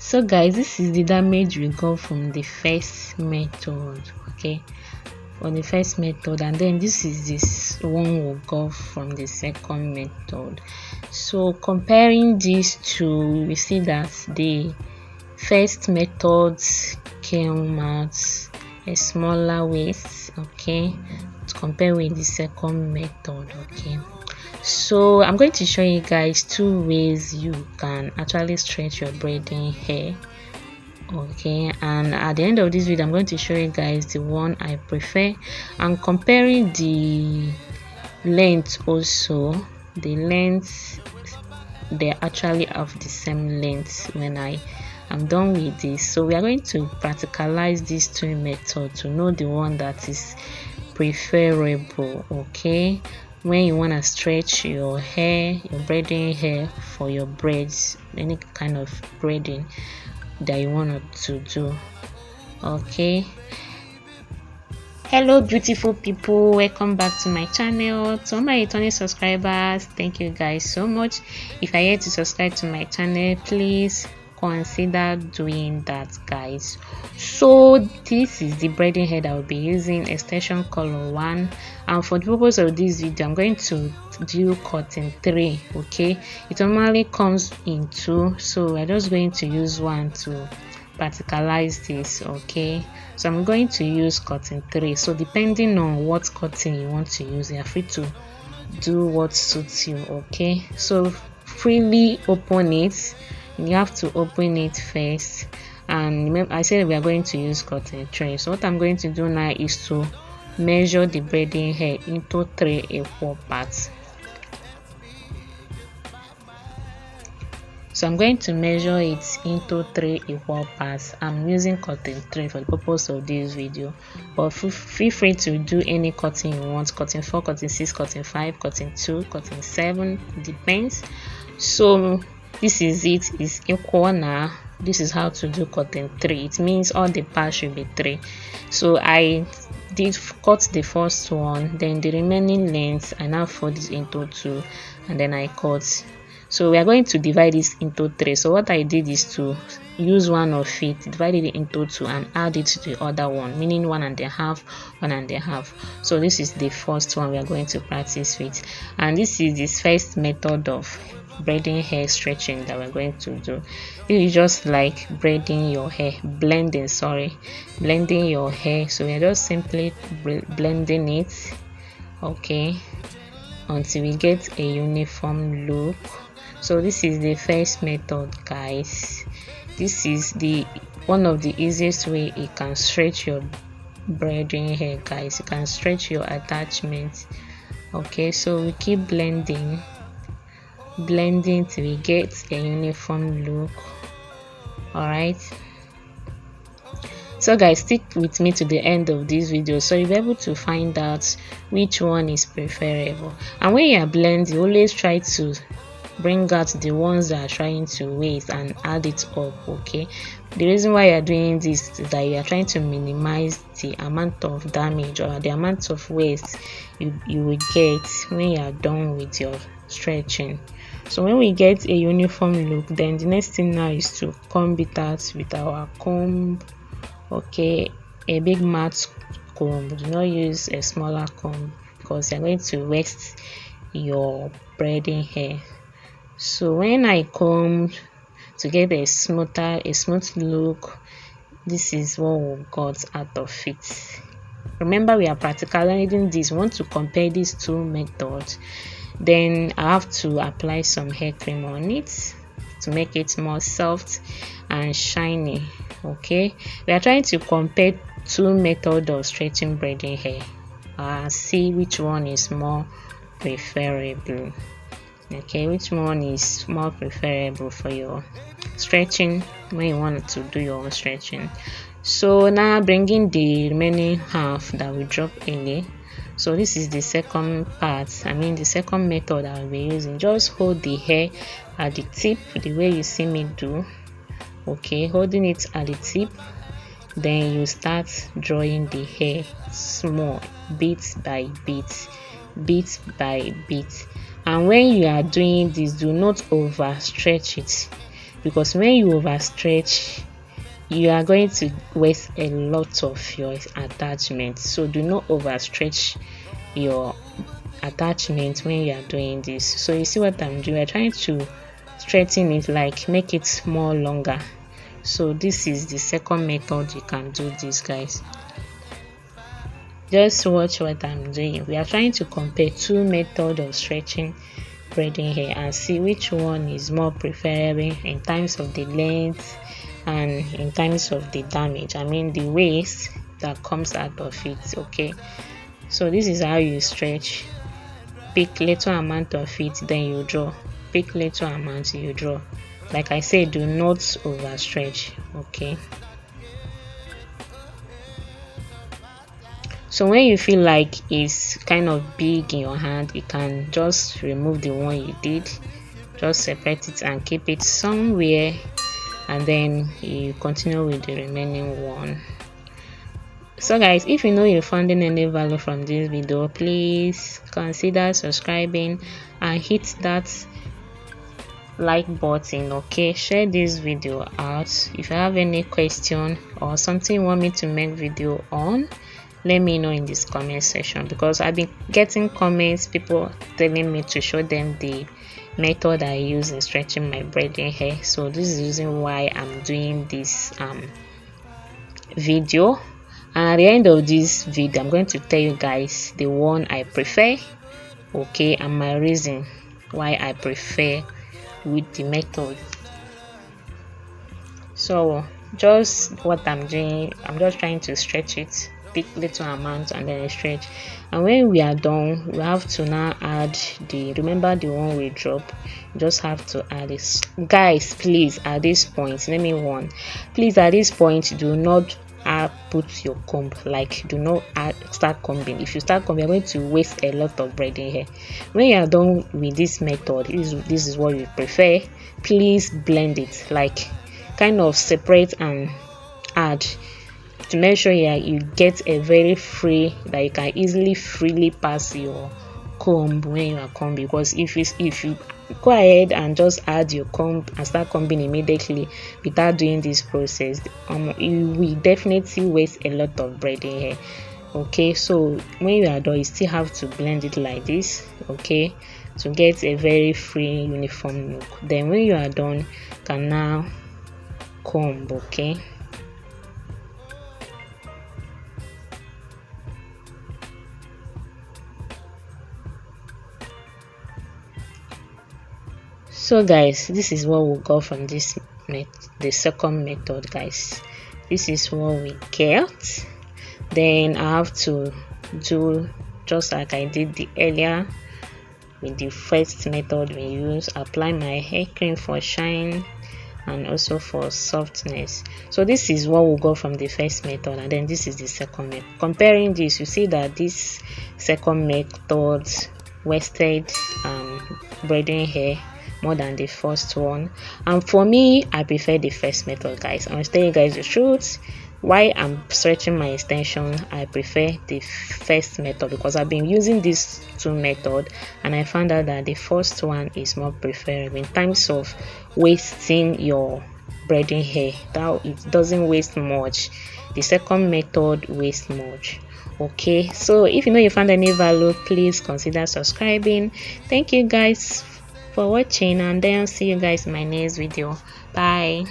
So guys, this is the damage we got from the first method, okay, on the first method, and then this is this one we got from the second method. So comparing these two, we see that the first method came out a smaller waist, okay, to compare with the second method. Okay, so I'm going to show you guys two ways you can actually stretch your braiding hair, okay, and at the end of this video I'm going to show you guys the one I prefer and comparing the length. Also the length, they actually have the same length when I am done with this. So we are going to practicalize these two methods to know the one that is preferable, okay, when you want to stretch your hair, your braiding hair for your braids, any kind of braiding that you want to do. Okay, hello beautiful people, welcome back to my channel. To my returning subscribers, thank you guys so much. If I yet to subscribe to my channel, please consider doing that, guys. So this is the braiding hair that I will be using, extension color 1, and for the purpose of this video I'm going to do cotton 3. okay, it normally comes in 2, so we're just going to use 1 to practicalize this. Okay, so I'm going to use cotton 3. So depending on what cotton you want to use, you're free to do what suits you. Okay, so freely open it. You have to open it first, and remember I said we are going to use cotton 3. So what I'm going to do now is to measure the braiding hair into 3 equal parts. So I'm going to measure it into 3 equal parts. I'm using cotton 3 for the purpose of this video, but feel free to do any cotton you want: cotton 4, cotton 6, cotton 5, cotton 2, cotton 7, depends. So this is it, is equal now. This is how to do cotton 3. It means all the parts should be 3. So I did cut the first one, then the remaining length I now fold it into 2, and then I cut. So we are going to divide this into 3. So what I did is to use one of it, divide it into 2, and add it to the other one, meaning 1.5, 1.5. So this is the first one we are going to practice with, and this is this first method of braiding hair stretching that we're going to do. This is just like braiding your hair, blending your hair. So we're just simply blending it, okay, until we get a uniform look. So this is the first method, guys. This is the one of the easiest way you can stretch your braiding hair, guys. You can stretch your attachment. Okay, so we keep blending till we get a uniform look. All right, so guys, stick with me to the end of this video so you'll be able to find out which one is preferable. And when you are blending, always try to bring out the ones that are trying to waste and add it up. Okay, the reason why you are doing this is that you are trying to minimize the amount of damage or the amount of waste you will get when you are done with your stretching. So when we get a uniform look, then the next thing now is to comb it out with our comb. Okay, a big mat comb. Do not use a smaller comb because you're going to waste your braiding hair. So when I comb to get a smooth look, this is what we got out of it. Remember, we are practicalizing this. We want to compare these two methods. Then I have to apply some hair cream on it to make it more soft and shiny. Okay, we are trying to compare two methods of stretching braiding hair, see which one is more preferable. Okay, which one is more preferable for your stretching when you want to do your own stretching. So now bringing the remaining half that we dropped earlier. So this is the second part, the second method I'll be using. Just hold the hair at the tip the way you see me do. Okay, holding it at the tip, then you start drawing the hair small, bit by bit, bit by bit. And when you are doing this, do not overstretch it. because when you overstretch, you are going to waste a lot of your attachment. So do not overstretch your attachment when you are doing this. So you see what I'm doing, I'm trying to straighten it, like make it more longer. So this is the second method you can do this, guys. Just watch what I'm doing. We are trying to compare two methods of stretching braiding hair and see which one is more preferable in terms of the length and in terms of the damage, I mean the waste that comes out of it. Okay, so this is how you stretch. Pick little amount of it, then you draw. Pick little amount, you draw. Like I said, do not overstretch. Okay, so when you feel like it's kind of big in your hand, you can just remove the one you did, just separate it and keep it somewhere, and then you continue with the remaining one. So guys, if you know you're finding any value from this video, please consider subscribing and hit that like button. Okay, share this video out. If you have any question or something you want me to make video on, let me know in this comment section, because I've been getting comments, people telling me to show them the method I use in stretching my braiding hair. So this is the reason why I'm doing this video, and at the end of this video I'm going to tell you guys the one I prefer, okay, and my reason why I prefer with the method. So just what I'm doing, I'm just trying to stretch it, pick little amount and then stretch. And when we are done, we have to now add the, remember the one we drop, you just have to add this. Guys, please at this point, let me warn, please at this point do not put your comb, like do not start combing. If you start combing, you're going to waste a lot of braiding hair. When you are done with this method, this is what you prefer, please blend it, like kind of separate and add, to make sure you get a very free, that you can easily freely pass your comb when you are combing. Because if you go ahead and just add your comb and start combing immediately without doing this process, you will definitely waste a lot of braiding hair. Okay, so when you are done, you still have to blend it like this, okay, to get a very free uniform look. Then when you are done, you can now comb. Okay, so guys, this is what we got from this the second method, guys. This is what we get. Then I have to do just like I did the earlier with the first method we use. Apply my hair cream for shine and also for softness. So this is what we got from the first method, and then this is the second method. Comparing this, you see that this second method wasted braiding hair more than the first one, and for me I prefer the first method, guys. I'm telling you guys the truth, why I'm stretching my extension, I prefer the first method, because I've been using these two methods and I found out that the first one is more preferable in terms of wasting your braiding hair. That it doesn't waste much, the second method wastes much. Okay, so if you know you found any value, please consider subscribing. Thank you guys for watching, and then see you guys in my next video. Bye.